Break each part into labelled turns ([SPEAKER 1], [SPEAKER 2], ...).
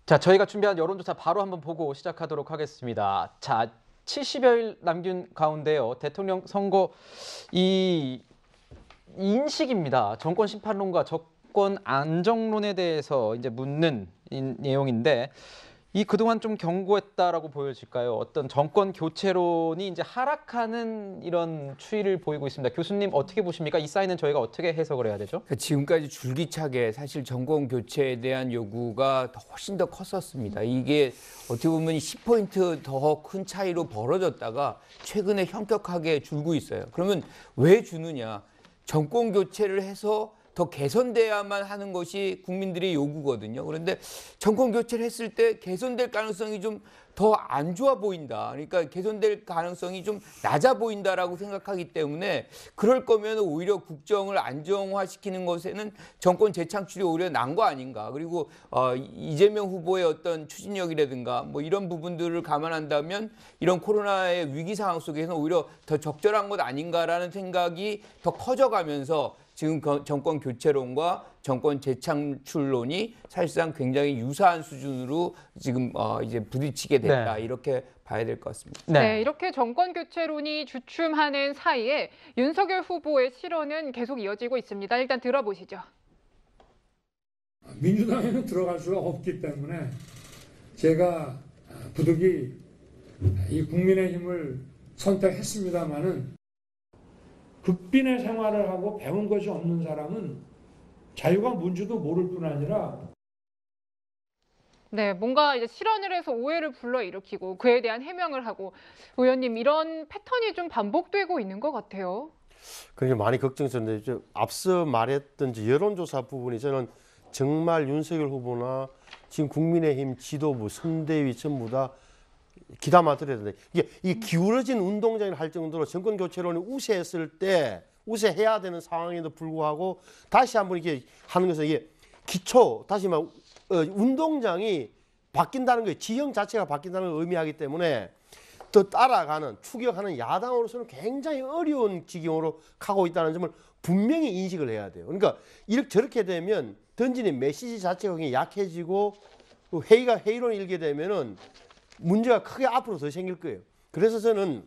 [SPEAKER 1] 자, 저희가 준비한 여론조사 바로 한번 보고 시작하도록 하겠습니다. 자, 70여일 남긴 가운데요. 대통령 선거 이 인식입니다. 정권 심판론과 정권 안정론에 대해서 이제 묻는 내용인데 이 그동안 좀 견고했다라고 보여질까요? 어떤 정권 교체론이 이제 하락하는 이런 추이를 보이고 있습니다. 교수님 어떻게 보십니까? 이 사인은 저희가 어떻게 해석을 해야 되죠?
[SPEAKER 2] 지금까지 줄기차게 사실 정권 교체에 대한 요구가 훨씬 더 컸었습니다. 이게 어떻게 보면 10포인트 더 큰 차이로 벌어졌다가 최근에 현격하게 줄고 있어요. 그러면 왜 주느냐? 정권 교체를 해서 더 개선돼야만 하는 것이 국민들의 요구거든요. 그런데 정권 교체를 했을 때 개선될 가능성이 좀 더 안 좋아 보인다. 그러니까 개선될 가능성이 좀 낮아 보인다라고 생각하기 때문에 그럴 거면 오히려 국정을 안정화시키는 것에는 정권 재창출이 오히려 난 거 아닌가. 그리고 이재명 후보의 어떤 추진력이라든가 뭐 이런 부분들을 감안한다면 이런 코로나의 위기 상황 속에서는 오히려 더 적절한 것 아닌가라는 생각이 더 커져가면서 지금 정권 교체론과 정권 재창출론이 사실상 굉장히 유사한 수준으로 지금 이제 부딪히게 됐다.
[SPEAKER 1] 네.
[SPEAKER 2] 이렇게 봐야 될 것 같습니다.
[SPEAKER 3] 네, 이렇게 정권 교체론이 주춤하는 사이에 윤석열 후보의 실언은 계속 이어지고 있습니다. 일단 들어보시죠.
[SPEAKER 4] 민주당에는 들어갈 수가 없기 때문에 제가 부득이 이 국민의힘을 선택했습니다마는 극빈의 생활을 하고 배운 것이 없는 사람은 자유가 뭔지도 모를 뿐 아니라
[SPEAKER 3] 네, 뭔가 이제 실언을 해서 오해를 불러일으키고 그에 대한 해명을 하고 의원님 이런 패턴이 좀 반복되고 있는 것 같아요.
[SPEAKER 5] 그게 많이 걱정스러운데 앞서 말했던 여론조사 부분이 저는 정말 윤석열 후보나 지금 국민의힘 지도부, 선대위 전부 다 귀담아 들어야 되는데 이게 이 기울어진 운동장을 할 정도로 정권 교체론이 우세했을 때 우세해야 되는 상황에도 불구하고 다시 한번 이렇게 하는 것은 이게 기초 다시 말 운동장이 바뀐다는 거예요. 지형 자체가 바뀐다는 걸 의미하기 때문에 더 따라가는 추격하는 야당으로서는 굉장히 어려운 지경으로 가고 있다는 점을 분명히 인식을 해야 돼요. 그러니까 이렇게 저렇게 되면 던지는 메시지 자체가 굉장히 약해지고 회의론이 일게 되면은 문제가 크게 앞으로 더 생길 거예요. 그래서 저는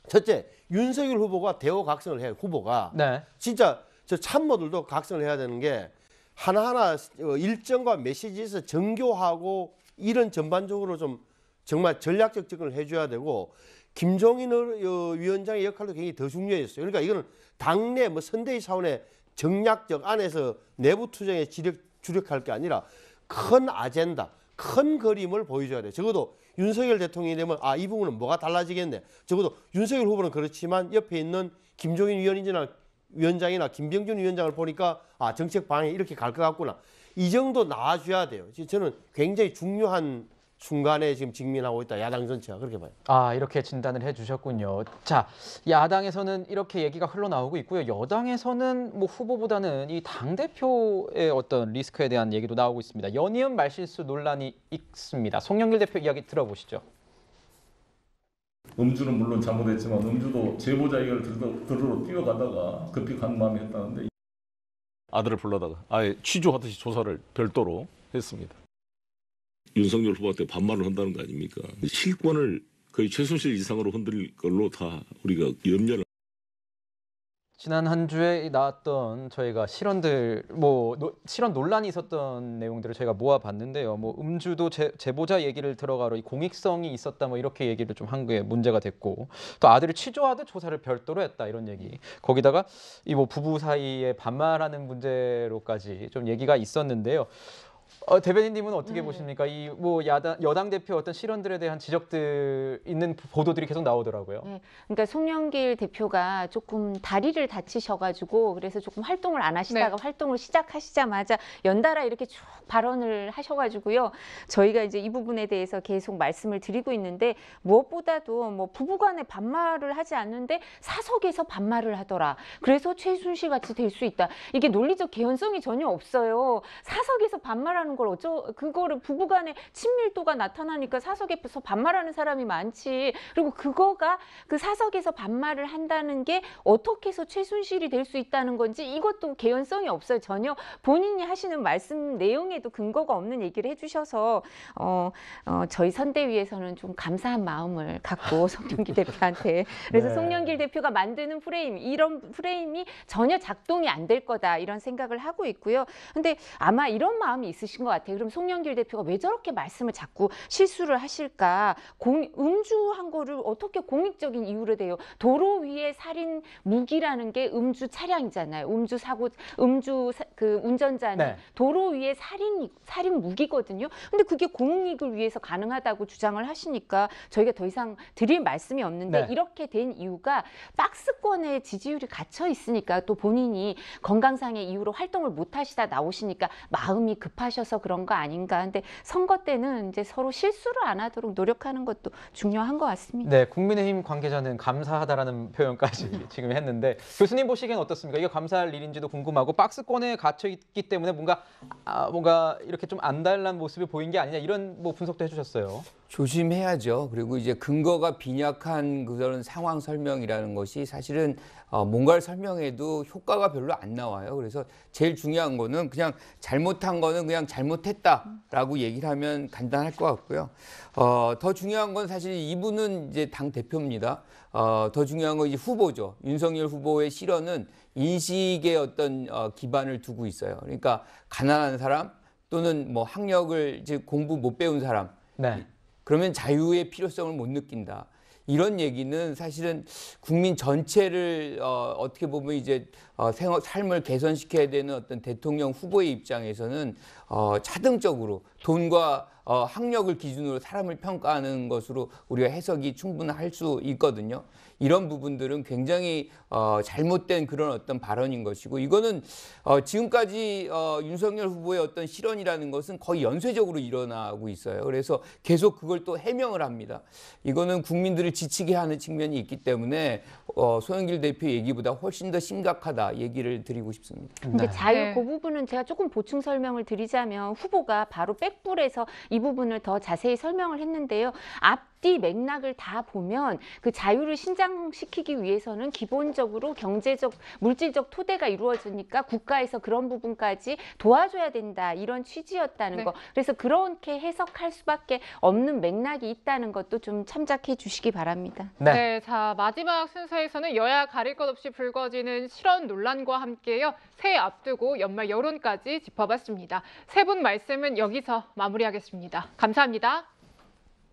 [SPEAKER 5] 첫째 윤석열 후보가 대호각성을 해야 후보가
[SPEAKER 1] 네.
[SPEAKER 5] 진짜 저 참모들도 각성을 해야 되는 게 하나하나 일정과 메시지에서 정교하고 이런 전반적으로 좀 정말 전략적 접근을 해줘야 되고 김종인 위원장의 역할도 굉장히 더 중요했어요. 그러니까 이거는 당내 뭐 선대위 차원의 정략적 안에서 내부 투쟁에 주력할 게 아니라 큰 아젠다, 큰 그림을 보여줘야 돼요. 적어도 윤석열 대통령이 되면 이 부분은 뭐가 달라지겠네. 적어도 윤석열 후보는 그렇지만 옆에 있는 김종인 위원장이나 김병준 위원장을 보니까 정책 방향이 이렇게 갈 것 같구나. 이 정도 나와줘야 돼요. 저는 굉장히 중요한 순간에 지금 직면하고 있다. 야당 전체가 그렇게 봐요.
[SPEAKER 1] 이렇게 진단을 해주셨군요. 자, 야당에서는 이렇게 얘기가 흘러나오고 있고요. 여당에서는 뭐 후보보다는 이 당대표의 어떤 리스크에 대한 얘기도 나오고 있습니다. 연이은 말실수 논란이 있습니다. 송영길 대표 이야기 들어보시죠.
[SPEAKER 6] 음주는 물론 잘못했지만 음주도 제보자 얘기를 들으러 뛰어가다가 급히 간 마음이 했다는데
[SPEAKER 7] 아들을 불러다가 아예 취조하듯이 조사를 별도로 했습니다.
[SPEAKER 8] 윤석열 후보한테 반말을 한다는 거 아닙니까? 실권을 거의 최순실 이상으로 흔들 걸로 다 우리가 염려를.
[SPEAKER 1] 지난 한 주에 나왔던 저희가 실언 논란이 있었던 내용들을 저희가 모아봤는데요. 뭐 음주도 제보자 얘기를 들어가러 이 공익성이 있었다 뭐 이렇게 얘기를 좀 한 게 문제가 됐고 또 아들을 취조하듯 조사를 별도로 했다 이런 얘기. 거기다가 이 뭐 부부 사이에 반말하는 문제로까지 좀 얘기가 있었는데요. 대변인님은 어떻게 보십니까? 이 뭐 여당 대표 어떤 실언들에 대한 지적들 있는 보도들이 계속 나오더라고요.
[SPEAKER 9] 네, 그러니까 송영길 대표가 조금 다리를 다치셔가지고 그래서 조금 활동을 안 하시다가 활동을 시작하시자마자 연달아 이렇게 쭉 발언을 하셔가지고요. 저희가 이제 이 부분에 대해서 계속 말씀을 드리고 있는데 무엇보다도 뭐 부부간에 반말을 하지 않는데 사석에서 반말을 하더라. 그래서 최순실 같이 될 수 있다. 이게 논리적 개연성이 전혀 없어요. 사석에서 반말 반말하는 걸 그거를 부부간에 친밀도가 나타나니까 사석에서 반말하는 사람이 많지. 그리고 그거가 그 사석에서 반말을 한다는 게 어떻게 해서 최순실이 될 수 있다는 건지 이것도 개연성이 없어요. 전혀 본인이 하시는 말씀 내용에도 근거가 없는 얘기를 해주셔서 저희 선대위에서는 좀 감사한 마음을 갖고 송영길 대표한테 그래서
[SPEAKER 1] 네.
[SPEAKER 9] 송영길 대표가 만드는 프레임 이런 프레임이 전혀 작동이 안 될 거다 이런 생각을 하고 있고요. 근데 아마 이런 마음이 있으신 것 같아요. 그럼 송영길 대표가 왜 저렇게 말씀을 자꾸 실수를 하실까? 음주한 거를 어떻게 공익적인 이유로 돼요? 도로 위에 살인 무기라는 게 음주 차량이잖아요. 음주 사고, 그 운전자는
[SPEAKER 1] 네.
[SPEAKER 9] 도로 위에 살인 무기거든요. 근데 그게 공익을 위해서 가능하다고 주장을 하시니까 저희가 더 이상 드릴 말씀이 없는데
[SPEAKER 1] 네.
[SPEAKER 9] 이렇게 된 이유가 박스권의 지지율이 갇혀 있으니까 또 본인이 건강상의 이유로 활동을 못 하시다 나오시니까 마음이 급하셔서 그런 거 아닌가. 근데 선거 때는 이제 서로 실수를 안 하도록 노력하는 것도 중요한 것 같습니다.
[SPEAKER 1] 네, 국민의힘 관계자는 감사하다라는 표현까지 지금 했는데 교수님 보시기엔 어떻습니까? 이거 감사할 일인지도 궁금하고 박스권에 갇혀 있기 때문에 뭔가 이렇게 좀 안달난 모습이 보인 게 아니냐 이런 뭐 분석도 해주셨어요.
[SPEAKER 2] 조심해야죠. 그리고 이제 근거가 빈약한 그런 상황 설명이라는 것이 사실은 뭔가를 설명해도 효과가 별로 안 나와요. 그래서 제일 중요한 거는 그냥 잘못한 거는 그냥 잘못했다라고 얘기를 하면 간단할 것 같고요. 더 중요한 건 사실 이분은 이제 당 대표입니다. 더 중요한 건 이제 후보죠. 윤석열 후보의 실언은 인식의 어떤 기반을 두고 있어요. 그러니까 가난한 사람 또는 뭐 학력을 이제 공부 못 배운 사람.
[SPEAKER 1] 네.
[SPEAKER 2] 그러면 자유의 필요성을 못 느낀다. 이런 얘기는 사실은 국민 전체를 어떻게 보면 이제 삶을 개선시켜야 되는 어떤 대통령 후보의 입장에서는 차등적으로 돈과 학력을 기준으로 사람을 평가하는 것으로 우리가 해석이 충분할 수 있거든요. 이런 부분들은 굉장히 잘못된 그런 어떤 발언인 것이고 이거는 지금까지 윤석열 후보의 어떤 실언이라는 것은 거의 연쇄적으로 일어나고 있어요. 그래서 계속 그걸 또 해명을 합니다. 이거는 국민들을 지치게 하는 측면이 있기 때문에 송영길 대표 얘기보다 훨씬 더 심각하다 얘기를 드리고 싶습니다.
[SPEAKER 9] 근데
[SPEAKER 1] 네.
[SPEAKER 9] 자유
[SPEAKER 3] 네.
[SPEAKER 9] 그 부분은 제가 조금 보충 설명을 드리자면 후보가 바로 백불에서 이 부분을 더 자세히 설명을 했는데요. 앞뒤 맥락을 다 보면 그 자유를 신장시키기 위해서는 기본적으로 경제적, 물질적 토대가 이루어지니까 국가에서 그런 부분까지 도와줘야 된다 이런 취지였다는
[SPEAKER 3] 네.
[SPEAKER 9] 거. 그래서 그렇게 해석할 수밖에 없는 맥락이 있다는 것도 좀 참작해 주시기 바랍니다.
[SPEAKER 1] 네.
[SPEAKER 3] 네, 자 마지막 순서에서는 여야 가릴 것 없이 불거지는 실언 논란과 함께요. 새해 앞두고 연말 여론까지 짚어봤습니다. 세 분 말씀은 여기서 마무리하겠습니다. 감사합니다.